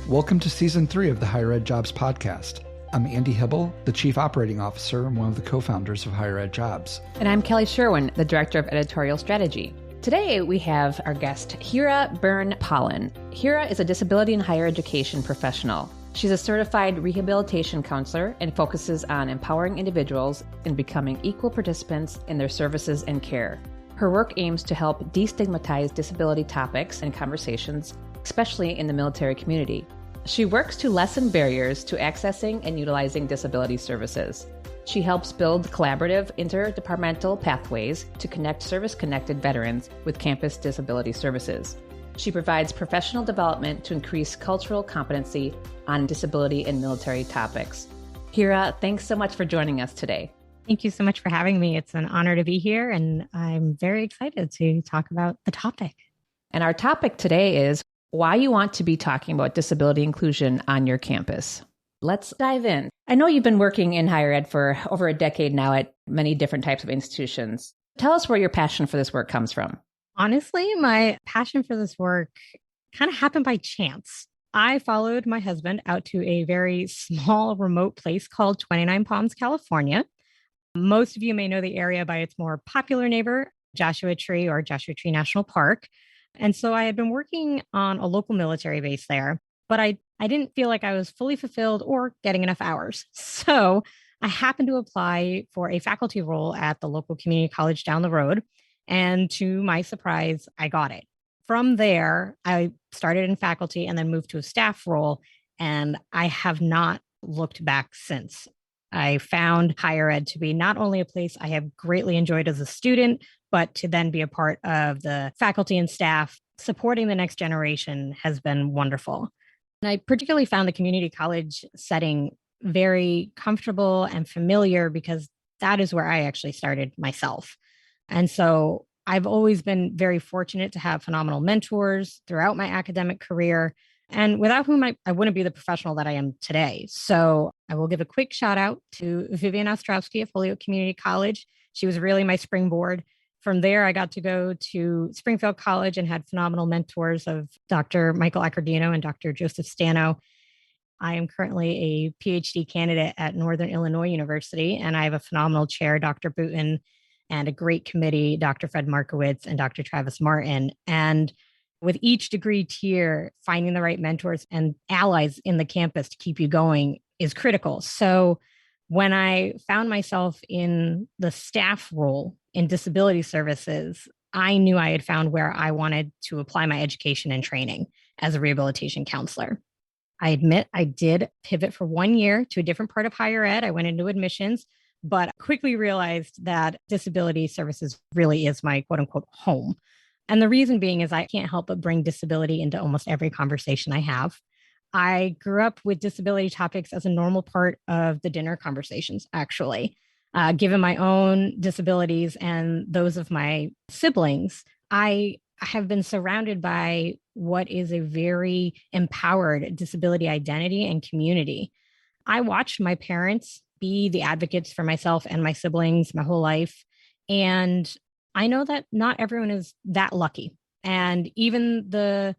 Welcome to Season 3 of the HigherEdJobs Podcast. I'm Andy Hibble, the Chief Operating Officer and one of the co-founders of HigherEdJobs. And I'm Kelly Sherwin, the Director of Editorial Strategy. Today, we have our guest, Hira Byrne Paulin. Hira is a disability and higher education professional. She's a certified rehabilitation counselor and focuses on empowering individuals in becoming equal participants in their services and care. Her work aims to help destigmatize disability topics and conversations, especially in the military community. She works to lessen barriers to accessing and utilizing disability services. She helps build collaborative interdepartmental pathways to connect service-connected veterans with campus disability services. She provides professional development to increase cultural competency on disability and military topics. Hira, thanks so much for joining us today. Thank you so much for having me. It's an honor to be here, and I'm very excited to talk about the topic. And our topic today is why you want to be talking about disability inclusion on your campus. Let's dive in. I know you've been working in higher ed for over a decade now at many different types of institutions. Tell us where your passion for this work comes from. Honestly, my passion for this work kind of happened by chance. I followed my husband out to a very small remote place called 29 Palms, California. Most of you may know the area by its more popular neighbor, Joshua Tree or Joshua Tree National Park. And so I had been working on a local military base there, but I didn't feel like I was fully fulfilled or getting enough hours. So I happened to apply for a faculty role at the local community college down the road. And to my surprise, I got it. From there, I started in faculty and then moved to a staff role. And I have not looked back since. I found higher ed to be not only a place I have greatly enjoyed as a student, but to then be a part of the faculty and staff supporting the next generation has been wonderful. And I particularly found the community college setting very comfortable and familiar because that is where I actually started myself. And so I've always been very fortunate to have phenomenal mentors throughout my academic career, and without whom I wouldn't be the professional that I am today. So I will give a quick shout out to Vivian Ostrowski of Holyoke Community College. She was really my springboard. From there, I got to go to Springfield College and had phenomenal mentors of Dr. Michael Accordino and Dr. Joseph Stano. I am currently a PhD candidate at Northern Illinois University, and I have a phenomenal chair, Dr. Booten, and a great committee, Dr. Fred Markowitz and Dr. Travis Martin. And with each degree tier, finding the right mentors and allies in the campus to keep you going is critical. So when I found myself in the staff role in disability services, I knew I had found where I wanted to apply my education and training as a rehabilitation counselor. I admit I did pivot for 1 year to a different part of higher ed. I went into admissions, but quickly realized that disability services really is my quote unquote home. And the reason being is I can't help but bring disability into almost every conversation I have. I grew up with disability topics as a normal part of the dinner conversations, actually. Given my own disabilities and those of my siblings, I have been surrounded by what is a very empowered disability identity and community. I watched my parents be the advocates for myself and my siblings my whole life. And I know that not everyone is that lucky. And even the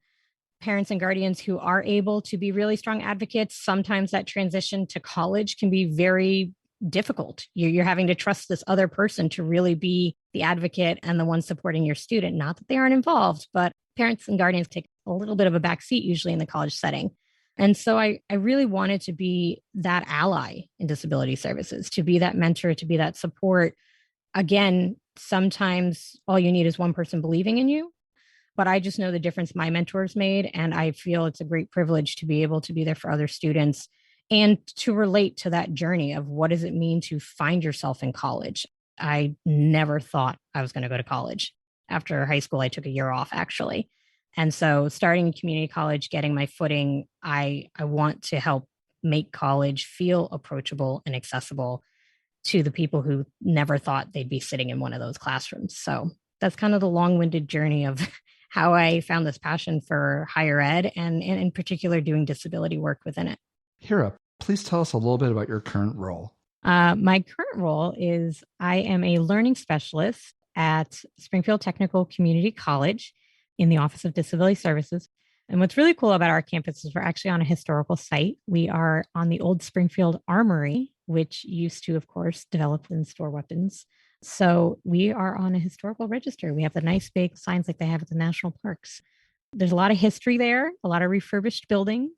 parents and guardians who are able to be really strong advocates, sometimes that transition to college can be very difficult. You're having to trust this other person to really be the advocate and the one supporting your student. Not that they aren't involved, but parents and guardians take a little bit of a backseat usually in the college setting. And so I really wanted to be that ally in disability services, to be that mentor, to be that support. Again, sometimes all you need is one person believing in you, but I just know the difference my mentors made. And I feel it's a great privilege to be able to be there for other students and to relate to that journey of what does it mean to find yourself in college. I never thought I was going to go to college. After high school, I took a year off, actually. And so starting in community college, getting my footing, I want to help make college feel approachable and accessible to the people who never thought they'd be sitting in one of those classrooms. So that's kind of the long-winded journey of how I found this passion for higher ed and in particular doing disability work within it. Hira, please tell us a little bit about your current role. My current role is I am a learning specialist at Springfield Technical Community College in the Office of Disability Services. And what's really cool about our campus is we're actually on a historical site. We are on the old Springfield Armory, which used to, of course, develop and store weapons. So we are on a historical register. We have the nice big signs like they have at the national parks. There's a lot of history there, a lot of refurbished buildings.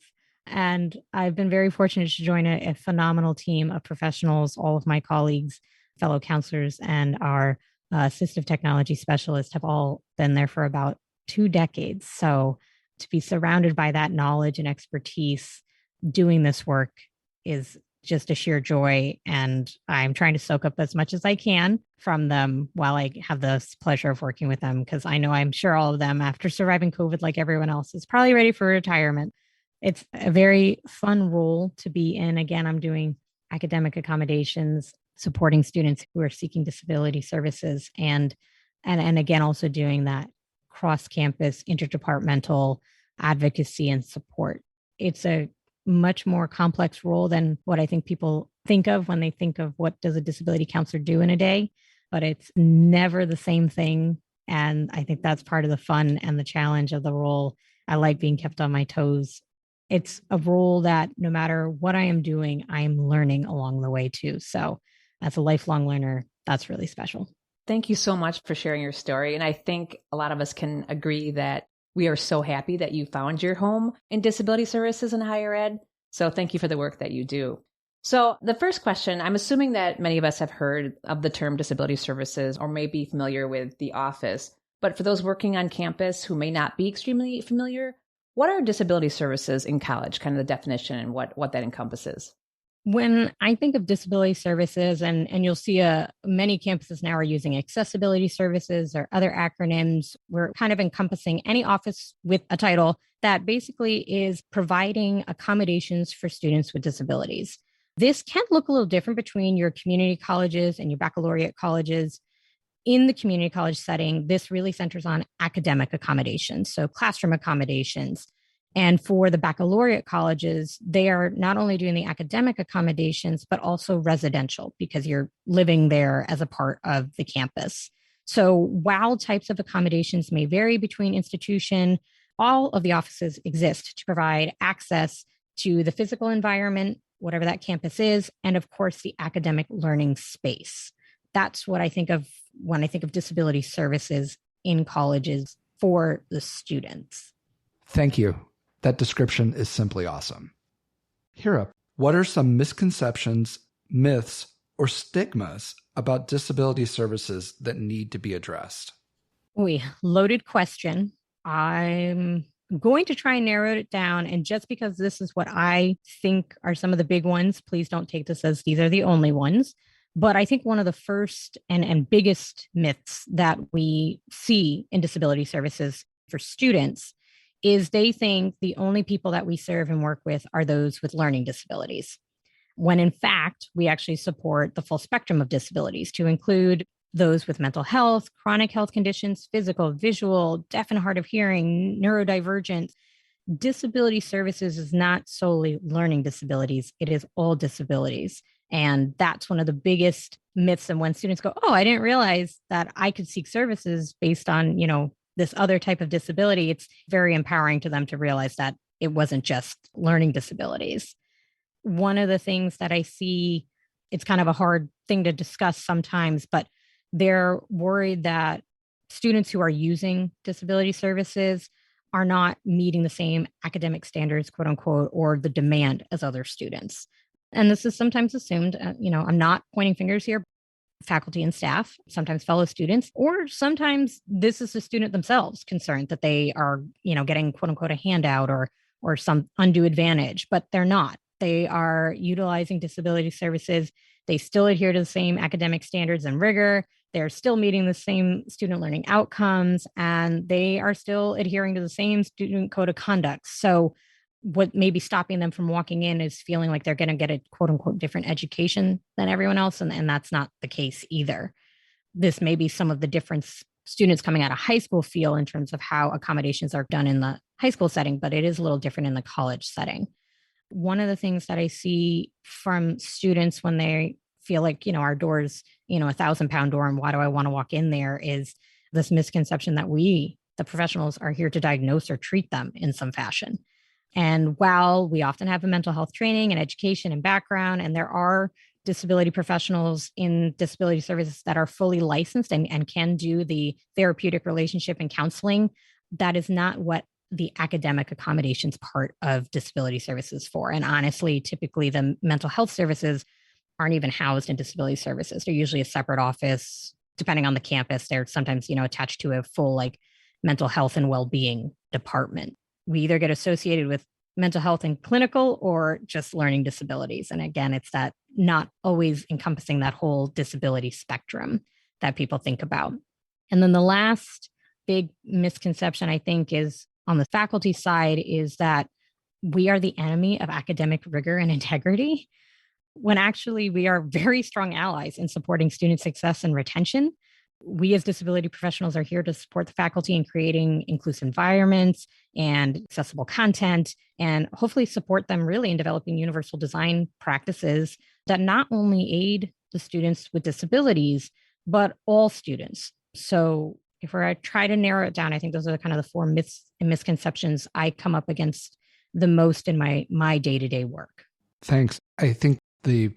And I've been very fortunate to join a phenomenal team of professionals. All of my colleagues, fellow counselors, and our assistive technology specialists have all been there for about 2 decades. So to be surrounded by that knowledge and expertise doing this work is just a sheer joy. And I'm trying to soak up as much as I can from them while I have the pleasure of working with them, because I know I'm sure all of them, after surviving COVID like everyone else, is probably ready for retirement. It's a very fun role to be in. Again, I'm doing academic accommodations, supporting students who are seeking disability services, and again, also doing that cross-campus interdepartmental advocacy and support. It's a much more complex role than what I think people think of when they think of what does a disability counselor do in a day, but it's never the same thing. And I think that's part of the fun and the challenge of the role. I like being kept on my toes. It's a role that no matter what I am doing, I'm learning along the way too. So as a lifelong learner, that's really special. Thank you so much for sharing your story. And I think a lot of us can agree that we are so happy that you found your home in disability services and higher ed. So thank you for the work that you do. So the first question, I'm assuming that many of us have heard of the term disability services or may be familiar with the office. But for those working on campus who may not be extremely familiar, what are disability services in college? Kind of the definition and what that encompasses. When I think of disability services, and you'll see many campuses now are using accessibility services or other acronyms, we're kind of encompassing any office with a title that basically is providing accommodations for students with disabilities. This can look a little different between your community colleges and your baccalaureate colleges. In the community college setting, this really centers on academic accommodations, so classroom accommodations. And for the baccalaureate colleges, they are not only doing the academic accommodations, but also residential, because you're living there as a part of the campus. So while types of accommodations may vary between institution, all of the offices exist to provide access to the physical environment, whatever that campus is, and of course, the academic learning space. That's what I think of when I think of disability services in colleges for the students. Thank you. That description is simply awesome. Hira, what are some misconceptions, myths, or stigmas about disability services that need to be addressed? Loaded question. I'm going to try and narrow it down. And just because this is what I think are some of the big ones, please don't take this as these are the only ones. But I think one of the first and biggest myths that we see in disability services for students is they think the only people that we serve and work with are those with learning disabilities, when in fact, we actually support the full spectrum of disabilities to include those with mental health, chronic health conditions, physical, visual, deaf and hard of hearing, neurodivergent. Disability services is not solely learning disabilities. It is all disabilities. And that's one of the biggest myths. And when students go, oh, I didn't realize that I could seek services based on, this other type of disability, it's very empowering to them to realize that it wasn't just learning disabilities. One of the things that I see, it's kind of a hard thing to discuss sometimes, but they're worried that students who are using disability services are not meeting the same academic standards, quote unquote, or the demand as other students. And this is sometimes assumed, I'm not pointing fingers here, faculty and staff, sometimes fellow students, or sometimes this is the student themselves concerned that they are, getting quote unquote a handout or some undue advantage, but they're not. They are utilizing disability services. They still adhere to the same academic standards and rigor. They're still meeting the same student learning outcomes, and they are still adhering to the same student code of conduct. So what may be stopping them from walking in is feeling like they're going to get a quote unquote different education than everyone else. And that's not the case either. This may be some of the difference students coming out of high school feel in terms of how accommodations are done in the high school setting, but it is a little different in the college setting. One of the things that I see from students when they feel like, our door's, 1,000-pound door, and why do I want to walk in there, is this misconception that The professionals are here to diagnose or treat them in some fashion. And while we often have a mental health training and education and background, and there are disability professionals in disability services that are fully licensed and can do the therapeutic relationship and counseling, that is not what the academic accommodations part of disability services for. And honestly, typically the mental health services aren't even housed in disability services. They're usually a separate office. Depending on the campus, they're sometimes, attached to a full mental health and well-being department. We either get associated with mental health and clinical or just learning disabilities. And again, it's that not always encompassing that whole disability spectrum that people think about. And then the last big misconception, I think, is on the faculty side, is that we are the enemy of academic rigor and integrity, when actually we are very strong allies in supporting student success and retention. We as disability professionals are here to support the faculty in creating inclusive environments and accessible content, and hopefully support them really in developing universal design practices that not only aid the students with disabilities, but all students. So if I try to narrow it down, I think those are kind of the four myths and misconceptions I come up against the most in my day-to-day work. Thanks. I think the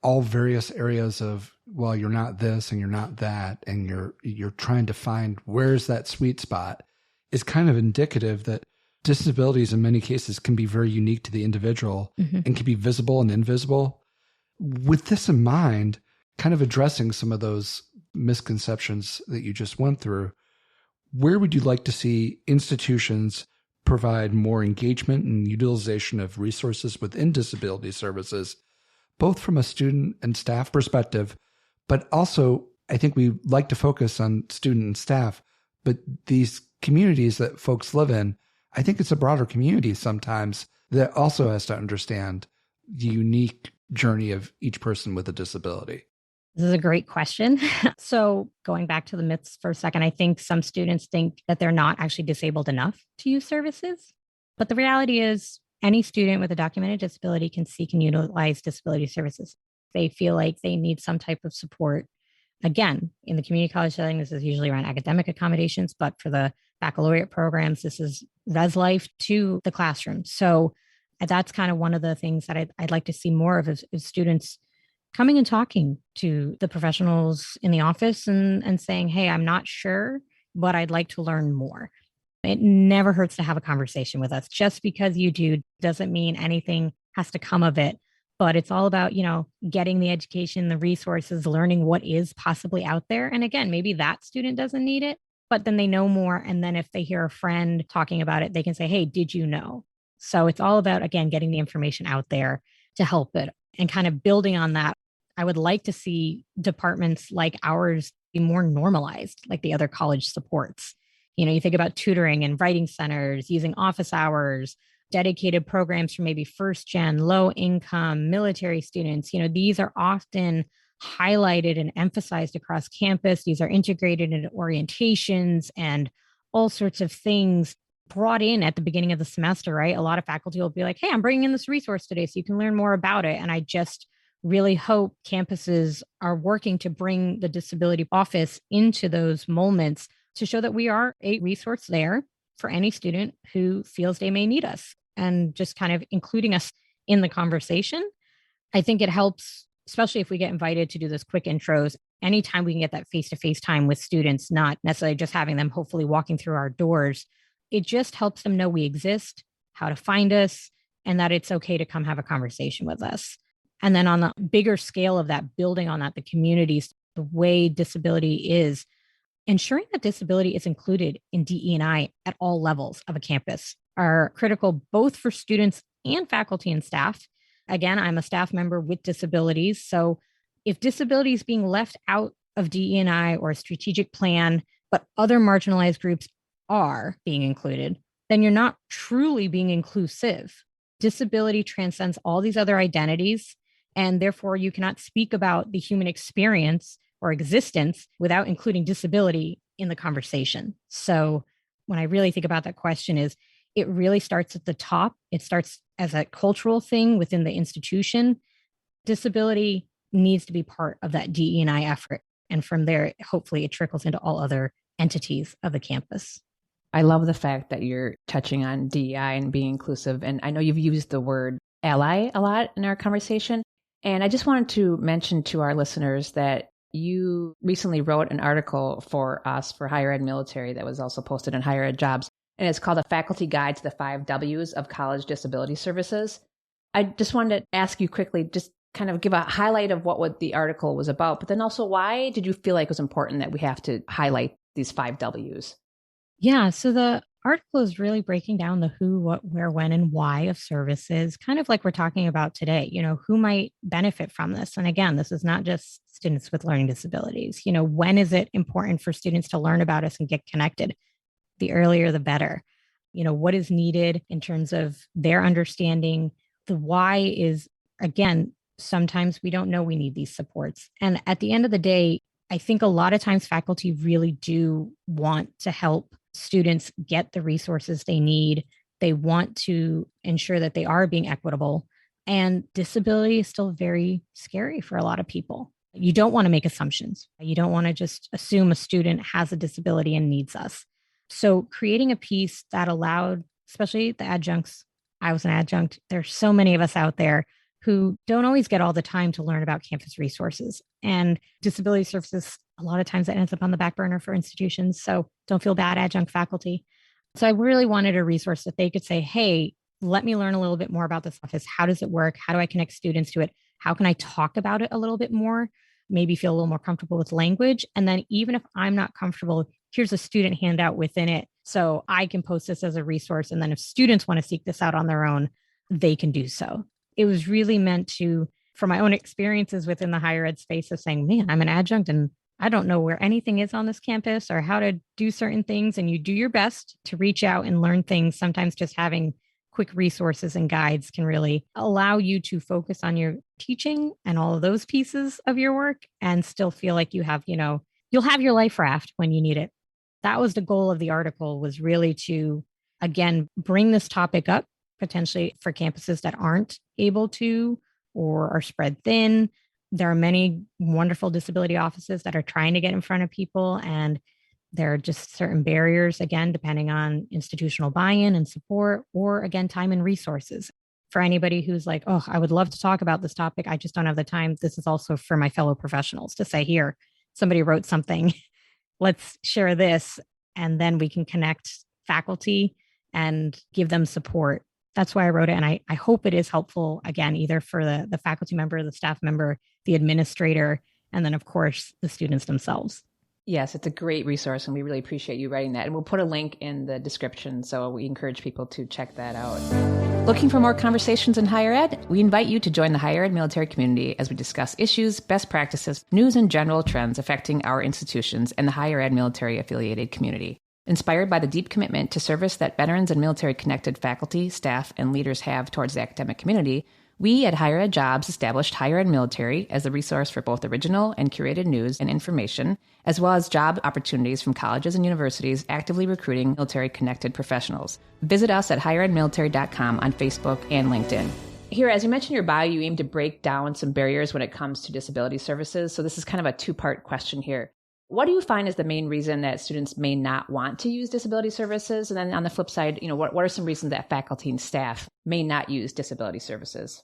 all various areas of, well, you're not this and you're not that, and you're trying to find where's that sweet spot, is kind of indicative that disabilities in many cases can be very unique to the individual and can be visible and invisible. With this in mind, kind of addressing some of those misconceptions that you just went through, where would you like to see institutions provide more engagement and utilization of resources within disability services, both from a student and staff perspective, but also I think we like to focus on student and staff, but these communities that folks live in, I think it's a broader community sometimes that also has to understand the unique journey of each person with a disability. This is a great question. So going back to the myths for a second, I think some students think that they're not actually disabled enough to use services. But the reality is any student with a documented disability can seek and utilize disability services. They feel like they need some type of support. Again, in the community college setting, this is usually around academic accommodations, but for the baccalaureate programs, this is res life to the classroom. So that's kind of one of the things that I'd like to see more of is students coming and talking to the professionals in the office and saying, hey, I'm not sure, but I'd like to learn more. It never hurts to have a conversation with us. Just because you do doesn't mean anything has to come of it. But it's all about, getting the education, the resources, learning what is possibly out there. And again, maybe that student doesn't need it, but then they know more. And then if they hear a friend talking about it, they can say, hey, did you know? So it's all about, again, getting the information out there to help it and kind of building on that. I would like to see departments like ours be more normalized, like the other college supports. You think about tutoring and writing centers, using office hours, dedicated programs for maybe first gen, low income, military students. These are often highlighted and emphasized across campus. These are integrated into orientations and all sorts of things brought in at the beginning of the semester, right? A lot of faculty will be like, hey, I'm bringing in this resource today so you can learn more about it. And I just really hope campuses are working to bring the disability office into those moments to show that we are a resource there for any student who feels they may need us, and just kind of including us in the conversation. I think it helps, especially if we get invited to do those quick intros. Anytime we can get that face-to-face time with students, not necessarily just having them hopefully walking through our doors, it just helps them know we exist, how to find us, and that it's okay to come have a conversation with us. And then on the bigger scale of that, building on that, the communities, the way disability is, ensuring that disability is included in DE&I at all levels of a campus are critical both for students and faculty and staff. Again, I'm a staff member with disabilities. So if disability is being left out of DE&I or a strategic plan, but other marginalized groups are being included, then you're not truly being inclusive. Disability transcends all these other identities, and therefore you cannot speak about the human experience or existence without including disability in the conversation. So when I really think about that question is, it really starts at the top. It starts as a cultural thing within the institution. Disability needs to be part of that DE&I effort. And from there, hopefully it trickles into all other entities of the campus. I love the fact that you're touching on DEI and being inclusive. And I know you've used the word ally a lot in our conversation. And I just wanted to mention to our listeners that you recently wrote an article for us for Higher Ed Military that was also posted on HigherEdJobs. And it's called A Faculty Guide to the 5 W's of College Disability Services. I just wanted to ask you quickly, just kind of give a highlight of what the article was about, but then also why did you feel like it was important that we have to highlight these 5 W's? Yeah, so the article is really breaking down the who, what, where, when, and why of services, kind of like we're talking about today. Who might benefit from this? And again, this is not just students with learning disabilities. When is it important for students to learn about us and get connected? The earlier, the better. What is needed in terms of their understanding. The why is, again, sometimes we don't know we need these supports. And at the end of the day, I think a lot of times faculty really do want to help students get the resources they need. They want to ensure that they are being equitable. And disability is still very scary for a lot of people. You don't want to make assumptions. You don't want to just assume a student has a disability and needs us. So creating a piece that allowed, especially the adjuncts, I was an adjunct, there's so many of us out there who don't always get all the time to learn about campus resources. And disability services, a lot of times that ends up on the back burner for institutions. So don't feel bad, adjunct faculty. So I really wanted a resource that they could say, hey, let me learn a little bit more about this office. How does it work? How do I connect students to it? How can I talk about it a little bit more? Maybe feel a little more comfortable with language. And then even if I'm not comfortable, here's a student handout within it. So I can post this as a resource. And then if students want to seek this out on their own, they can do so. It was really meant to, from my own experiences within the higher ed space of saying, man, I'm an adjunct and I don't know where anything is on this campus or how to do certain things. And you do your best to reach out and learn things. Sometimes just having quick resources and guides can really allow you to focus on your teaching and all of those pieces of your work and still feel like you have, you'll have your life raft when you need it. That was the goal of the article, was really to, again, bring this topic up potentially for campuses that aren't able to or are spread thin. There are many wonderful disability offices that are trying to get in front of people, and there are just certain barriers, again, depending on institutional buy-in and support, or again, time and resources. For anybody who's like, oh, I would love to talk about this topic, I just don't have the time. This is also for my fellow professionals to say, here, somebody wrote something, let's share this, and then we can connect faculty and give them support. That's why I wrote it. And I hope it is helpful, again, either for the faculty member, the staff member, the administrator, and then, of course, the students themselves. Yes, it's a great resource, and we really appreciate you writing that. And we'll put a link in the description, so we encourage people to check that out. Looking for more conversations in higher ed? We invite you to join the Higher Ed Military community as we discuss issues, best practices, news, and general trends affecting our institutions and the Higher Ed Military affiliated community. Inspired by the deep commitment to service that veterans and military-connected faculty, staff, and leaders have towards the academic community, we at HigherEdJobs established Higher Ed Military as the resource for both original and curated news and information, as well as job opportunities from colleges and universities actively recruiting military-connected professionals. Visit us at HigherEdMilitary.com on Facebook and LinkedIn. Here, as you mentioned in your bio, you aim to break down some barriers when it comes to disability services. So this is kind of a two-part question here. What do you find is the main reason that students may not want to use disability services? And then on the flip side, what are some reasons that faculty and staff may not use disability services?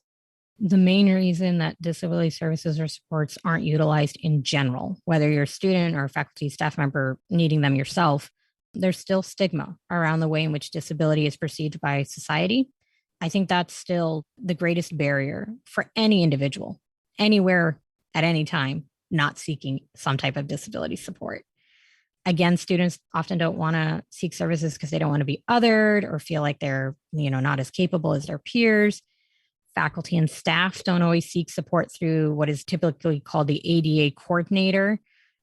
The main reason that disability services or supports aren't utilized in general, whether you're a student or a faculty staff member needing them yourself, there's still stigma around the way in which disability is perceived by society. I think that's still the greatest barrier for any individual, anywhere, at any time, not seeking some type of disability support. Again, students often don't want to seek services because they don't want to be othered or feel like they're, not as capable as their peers. Faculty and staff don't always seek support through what is typically called the ADA coordinator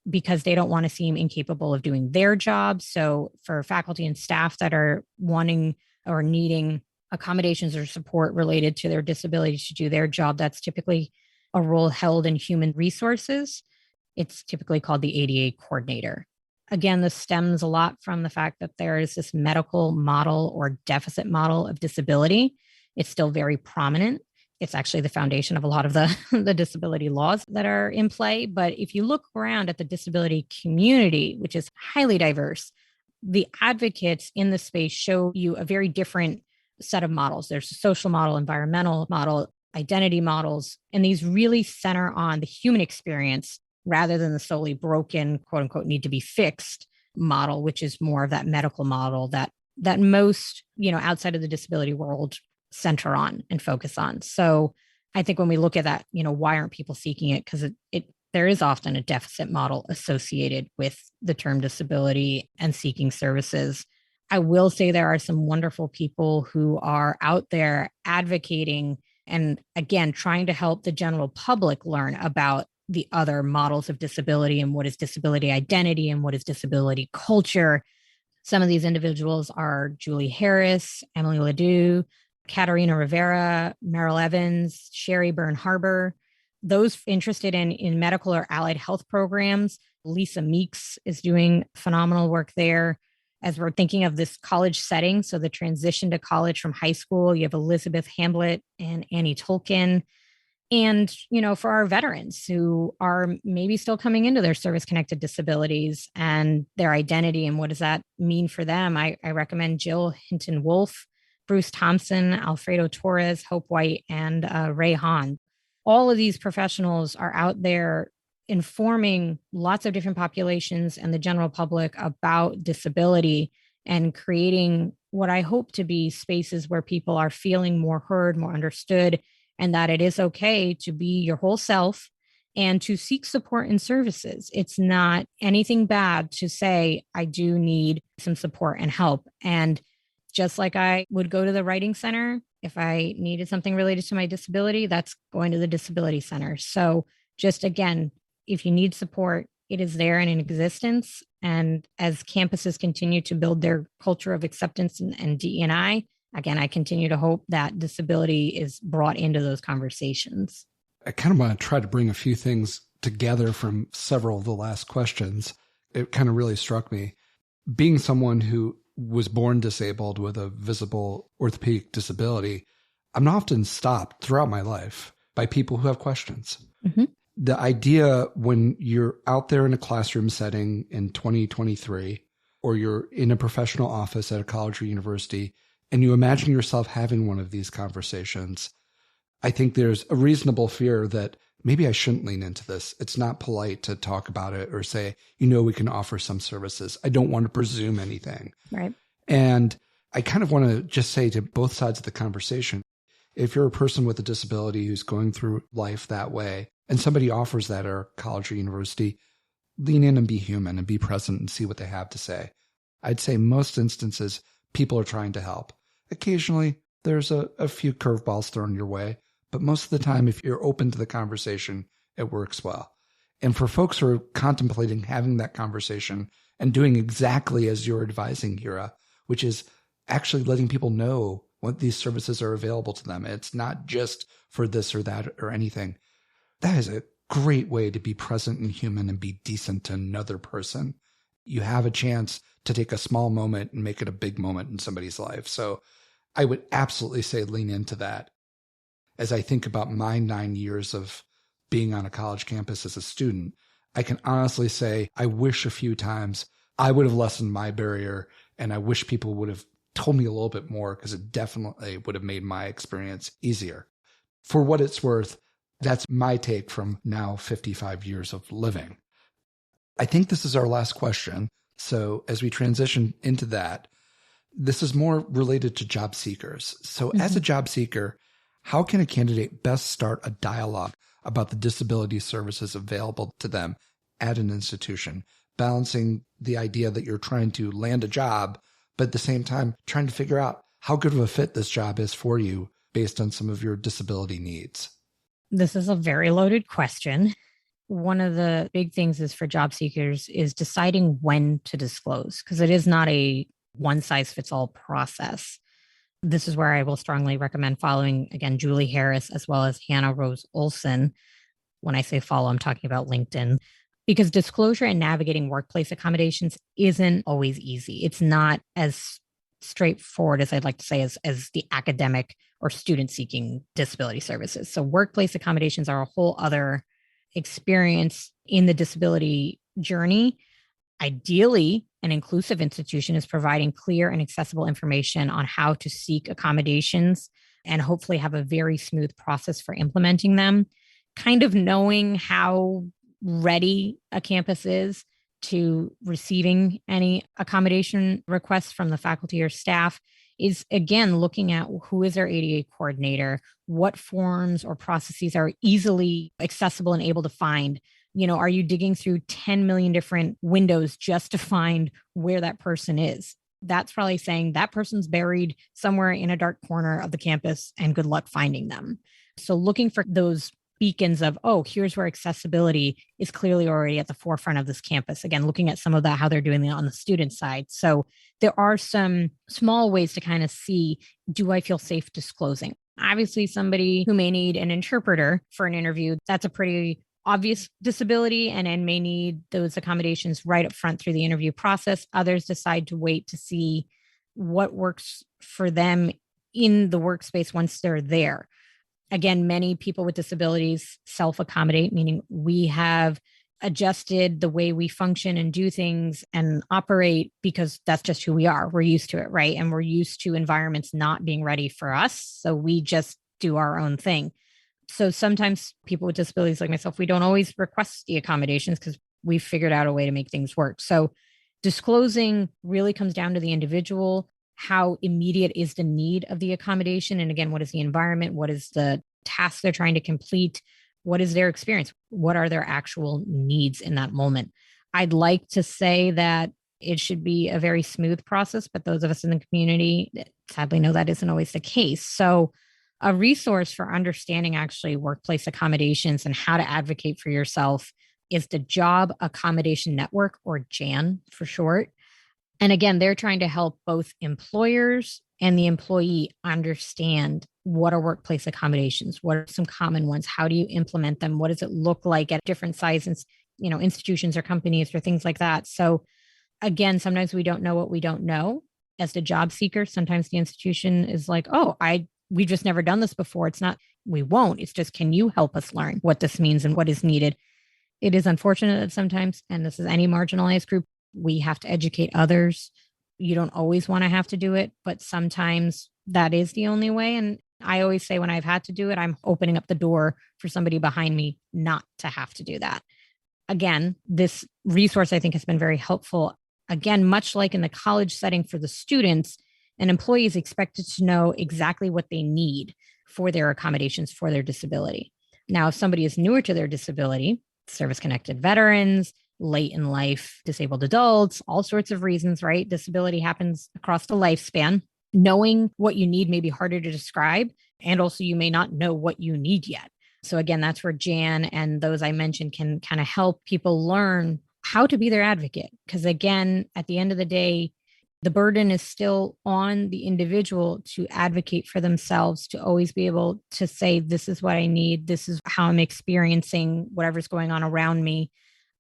because they don't want to seem incapable of doing their job. So for faculty and staff that are wanting or needing accommodations or support related to their disability to do their job, that's typically a role held in human resources. It's typically called the ADA coordinator. Again, this stems a lot from the fact that there is this medical model or deficit model of disability. It's still very prominent. It's actually the foundation of a lot of the, the disability laws that are in play. But if you look around at the disability community, which is highly diverse, the advocates in the space show you a very different set of models. There's a social model, environmental model, identity models, and these really center on the human experience rather than the solely broken, quote unquote, need to be fixed model, which is more of that medical model that most, outside of the disability world center on and focus on. So I think when we look at that, why aren't people seeking it? Because there is often a deficit model associated with the term disability and seeking services. I will say there are some wonderful people who are out there advocating and, again, trying to help the general public learn about the other models of disability and what is disability identity and what is disability culture. Some of these individuals are Julie Harris, Emily Ledoux, Katarina Rivera, Meryl Evans, Sherry Byrne Harbor. Those interested in medical or allied health programs. Lisa Meeks is doing phenomenal work there. As we're thinking of this college setting, so the transition to college from high school, you have Elizabeth Hamblett and Annie Tolkien. And, for our veterans who are maybe still coming into their service-connected disabilities and their identity and what does that mean for them, I recommend Jill Hinton-Wolf, Bruce Thompson, Alfredo Torres, Hope White, and Ray Hahn. All of these professionals are out there informing lots of different populations and the general public about disability and creating what I hope to be spaces where people are feeling more heard, more understood, and that it is okay to be your whole self and to seek support and services. It's not anything bad to say, I do need some support and help. And just like I would go to the writing center, if I needed something related to my disability, that's going to the disability center. So just again, if you need support, it is there and in existence. And as campuses continue to build their culture of acceptance and DE&I, again, I continue to hope that disability is brought into those conversations. I kind of want to try to bring a few things together from several of the last questions. It kind of really struck me. Being someone who was born disabled with a visible orthopedic disability, I'm often stopped throughout my life by people who have questions. Mm-hmm. The idea when you're out there in a classroom setting in 2023, or you're in a professional office at a college or university, and you imagine yourself having one of these conversations, I think there's a reasonable fear that maybe I shouldn't lean into this. It's not polite to talk about it or say, we can offer some services. I don't want to presume anything. Right. And I kind of want to just say to both sides of the conversation, if you're a person with a disability who's going through life that way, and somebody offers that at our college or university, lean in and be human and be present and see what they have to say. I'd say most instances, people are trying to help. Occasionally, there's a few curveballs thrown your way, but most of the time, if you're open to the conversation, it works well. And for folks who are contemplating having that conversation and doing exactly as you're advising, Hira, which is actually letting people know what these services are available to them. It's not just for this or that or anything. That is a great way to be present and human and be decent to another person. You have a chance to take a small moment and make it a big moment in somebody's life. So I would absolutely say lean into that. As I think about my 9 years of being on a college campus as a student, I can honestly say I wish a few times I would have lessened my barrier, and I wish people would have told me a little bit more, because it definitely would have made my experience easier. For what it's worth, that's my take from now 55 years of living. I think this is our last question. So as we transition into that, this is more related to job seekers. So as a job seeker, how can a candidate best start a dialogue about the disability services available to them at an institution, balancing the idea that you're trying to land a job, but at the same time trying to figure out how good of a fit this job is for you based on some of your disability needs? This is a very loaded question. One of the big things is for job seekers is deciding when to disclose, because it is not a one-size-fits-all process. This is where I will strongly recommend following, again, Julie Harris, as well as Hannah Rose Olson. When I say follow, I'm talking about LinkedIn, because disclosure and navigating workplace accommodations isn't always easy. It's not as straightforward as I'd like to say as the academic or student seeking disability services. So workplace accommodations are a whole other experience in the disability journey. Ideally, an inclusive institution is providing clear and accessible information on how to seek accommodations and hopefully have a very smooth process for implementing them. Kind of knowing how ready a campus is to receiving any accommodation requests from the faculty or staff is, again, looking at who is our ADA coordinator, what forms or processes are easily accessible and able to find. Are you digging through 10 million different windows just to find where that person is? That's probably saying that person's buried somewhere in a dark corner of the campus and good luck finding them. So looking for those beacons of, here's where accessibility is clearly already at the forefront of this campus. Again, looking at some of that, how they're doing it on the student side. So there are some small ways to kind of see, do I feel safe disclosing? Obviously, somebody who may need an interpreter for an interview, that's a pretty obvious disability and may need those accommodations right up front through the interview process. Others decide to wait to see what works for them in the workspace once they're there. Again, many people with disabilities self-accommodate, meaning we have adjusted the way we function and do things and operate because that's just who we are. We're used to it, right? And we're used to environments not being ready for us. So we just do our own thing. So sometimes people with disabilities like myself, we don't always request the accommodations because we've figured out a way to make things work. So disclosing really comes down to the individual. How immediate is the need of the accommodation? And again, what is the environment? What is the task they're trying to complete? What is their experience? What are their actual needs in that moment? I'd like to say that it should be a very smooth process, but those of us in the community sadly know that isn't always the case. So a resource for understanding actually workplace accommodations and how to advocate for yourself is the Job Accommodation Network, or JAN for short. And again, they're trying to help both employers and the employee understand what are workplace accommodations, what are some common ones, how do you implement them, what does it look like at different sizes, institutions or companies or things like that. So again, sometimes we don't know what we don't know. As the job seeker, sometimes the institution is like, we've just never done this before. It's not, we won't. It's just, can you help us learn what this means and what is needed? It is unfortunate that sometimes, and this is any marginalized group, we have to educate others. You don't always want to have to do it, but sometimes that is the only way. And I always say when I've had to do it, I'm opening up the door for somebody behind me not to have to do that. Again, this resource I think has been very helpful. Again, much like in the college setting for the students, an employee is expected to know exactly what they need for their accommodations for their disability. Now, if somebody is newer to their disability, service-connected veterans, late in life, disabled adults, all sorts of reasons, right? Disability happens across the lifespan. Knowing what you need may be harder to describe, and also you may not know what you need yet. So again, that's where Jan and those I mentioned can kind of help people learn how to be their advocate. Because again, at the end of the day, the burden is still on the individual to advocate for themselves, to always be able to say, this is what I need. This is how I'm experiencing whatever's going on around me.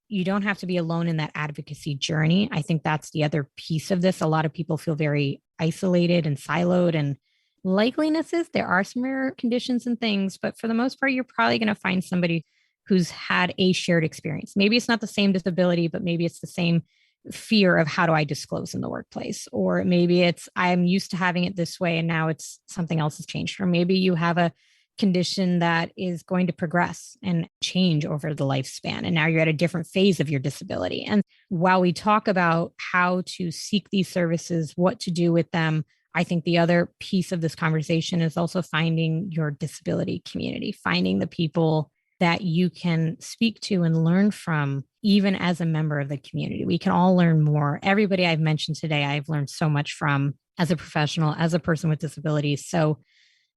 You don't have to be alone in that advocacy journey. I think that's the other piece of this. A lot of people feel very isolated and siloed, and likeliness is there are some rare conditions and things, but for the most part, you're probably going to find somebody who's had a shared experience. Maybe it's not the same disability, but maybe it's the same fear of how do I disclose in the workplace? Or maybe it's, I'm used to having it this way and now it's something else has changed. Or maybe you have a condition that is going to progress and change over the lifespan. And now you're at a different phase of your disability. And while we talk about how to seek these services, what to do with them, I think the other piece of this conversation is also finding your disability community, finding the people that you can speak to and learn from, even as a member of the community. We can all learn more. Everybody I've mentioned today, I've learned so much from as a professional, as a person with disabilities. So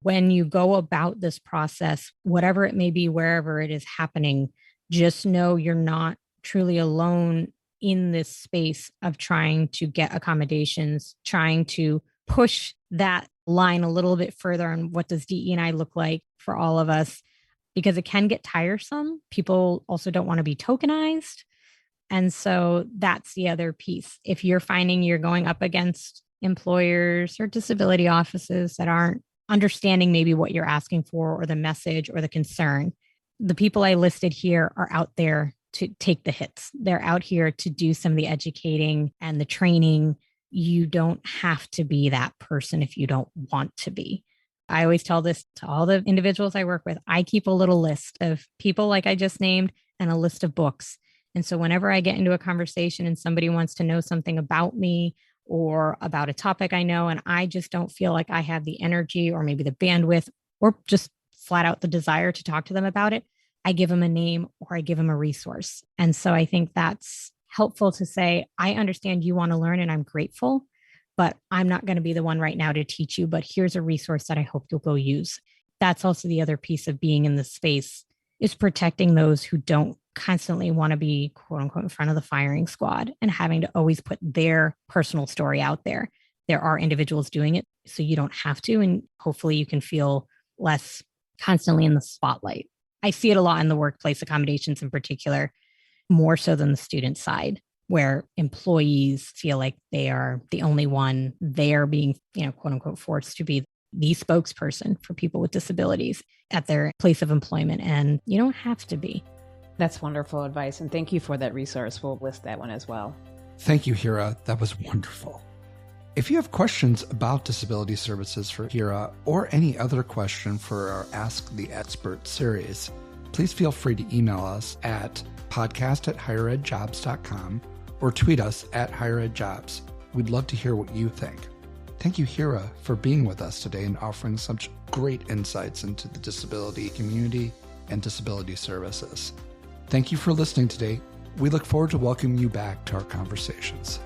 when you go about this process, whatever it may be, wherever it is happening, just know you're not truly alone in this space of trying to get accommodations, trying to push that line a little bit further on what does DE&I look like for all of us, because it can get tiresome. People also don't want to be tokenized. And so that's the other piece. If you're finding you're going up against employers or disability offices that aren't understanding maybe what you're asking for or the message or the concern. The people I listed here are out there to take the hits. They're out here to do some of the educating and the training. You don't have to be that person if you don't want to be. I always tell this to all the individuals I work with. I keep a little list of people like I just named and a list of books. And so whenever I get into a conversation and somebody wants to know something about me or about a topic I know, and I just don't feel like I have the energy or maybe the bandwidth or just flat out the desire to talk to them about it, I give them a name or I give them a resource. And so I think that's helpful to say, I understand you want to learn and I'm grateful, but I'm not going to be the one right now to teach you, but here's a resource that I hope you'll go use. That's also the other piece of being in this space, is protecting those who don't constantly want to be, quote unquote, in front of the firing squad and having to always put their personal story out there. There are individuals doing it, so you don't have to, and hopefully you can feel less constantly in the spotlight. I see it a lot in the workplace accommodations in particular, more so than the student side, where employees feel like they are the only one. They're being, quote unquote, forced to be the spokesperson for people with disabilities at their place of employment. And you don't have to be. That's wonderful advice. And thank you for that resource. We'll list that one as well. Thank you, Hira. That was wonderful. If you have questions about disability services for Hira or any other question for our Ask the Expert series, please feel free to email us at podcast@HigherEdJobs.com or tweet us at HigherEdJobs. We'd love to hear what you think. Thank you, Hira, for being with us today and offering such great insights into the disability community and disability services. Thank you for listening today. We look forward to welcoming you back to our conversations.